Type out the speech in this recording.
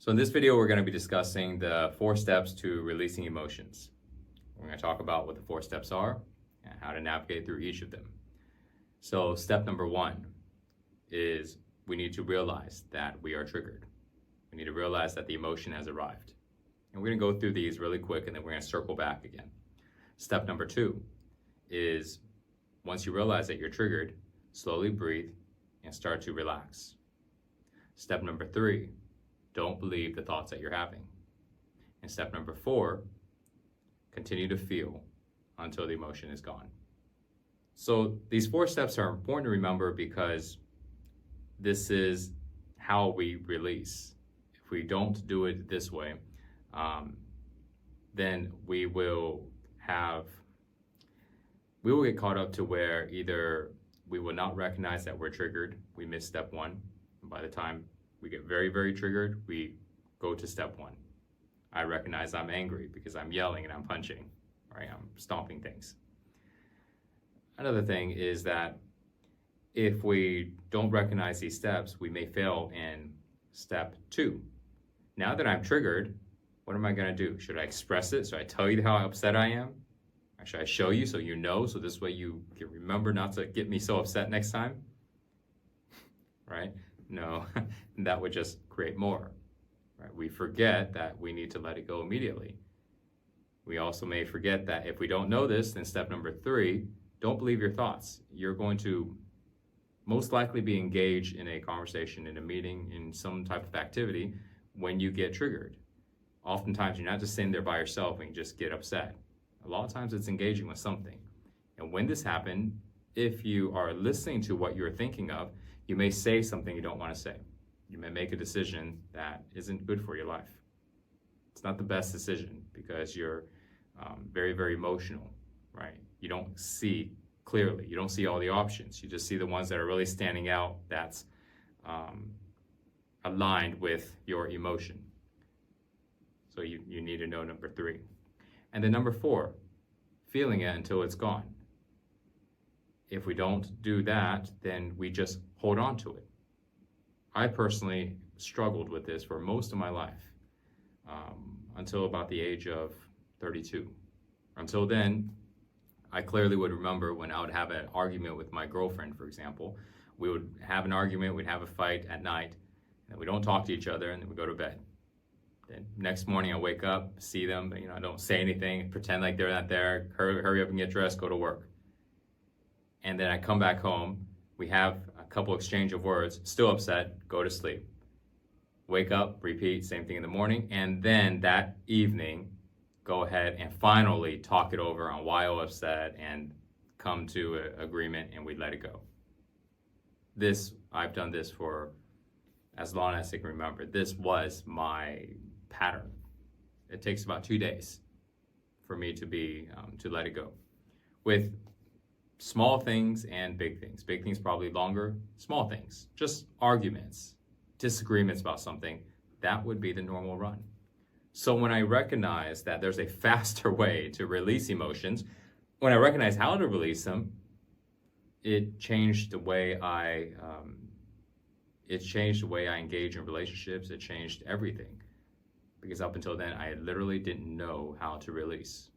So in this video, we're going to be discussing the 4 steps to releasing emotions. We're going to talk about what the 4 steps are and how to navigate through each of them. So step number 1 is we need to realize that we are triggered. We need to realize that the emotion has arrived. And we're going to go through these really quick and then we're going to circle back again. Step number 2 is once you realize that you're triggered, slowly breathe and start to relax. Step number 3, don't believe the thoughts that you're having. And step number 4, continue to feel until the emotion is gone. So these 4 steps are important to remember because this is how we release. If we don't do it this way, then we will get caught up to where either we will not recognize that we're triggered, we miss step 1, and by the time we get very, very triggered, we go to step 1. I recognize I'm angry because I'm yelling and I'm punching, right? I'm stomping things. Another thing is that if we don't recognize these steps, we may fail in step 2. Now that I'm triggered, what am I going to do? Should I express it? Should I tell you how upset I am? Or should I show you so you know, so this way you can remember not to get me so upset next time? Right? No, that would just create more. Right? We forget that we need to let it go immediately. We also may forget that if we don't know this, then step number 3, don't believe your thoughts. You're going to most likely be engaged in a conversation, in a meeting, in some type of activity when you get triggered. Oftentimes, you're not just sitting there by yourself and you just get upset. A lot of times it's engaging with something. And when this happens, if you are listening to what you're thinking of, you may say something you don't want to say. You may make a decision that isn't good for your life. It's not the best decision because you're very, very emotional, right? You don't see clearly. You don't see all the options. You just see the ones that are really standing out that's aligned with your emotion. So you need to know number 3. And then number 4, feeling it until it's gone. If we don't do that, then we just hold on to it. I personally struggled with this for most of my life until about the age of 32. Until then, I clearly would remember when I would have an argument with my girlfriend, for example. We would have an argument, we'd have a fight at night, and we don't talk to each other, and then we go to bed. Then next morning I wake up, see them, I don't say anything, pretend like they're not there, hurry up and get dressed, go to work. And then I come back home, we have a couple exchange of words, still upset, go to sleep. Wake up, repeat, same thing in the morning, and then that evening, go ahead and finally talk it over on why I was upset and come to an agreement and we let it go. I've done this for as long as I can remember. This was my pattern. It takes about 2 days for me to let it go. With small things and big things. Big things probably longer. Small things, just arguments, disagreements about something, that would be the normal run. So when I recognize that there's a faster way to release emotions, when I recognize how to release them, it changed the way I engage in relationships. It changed everything. Because up until then, I literally didn't know how to release.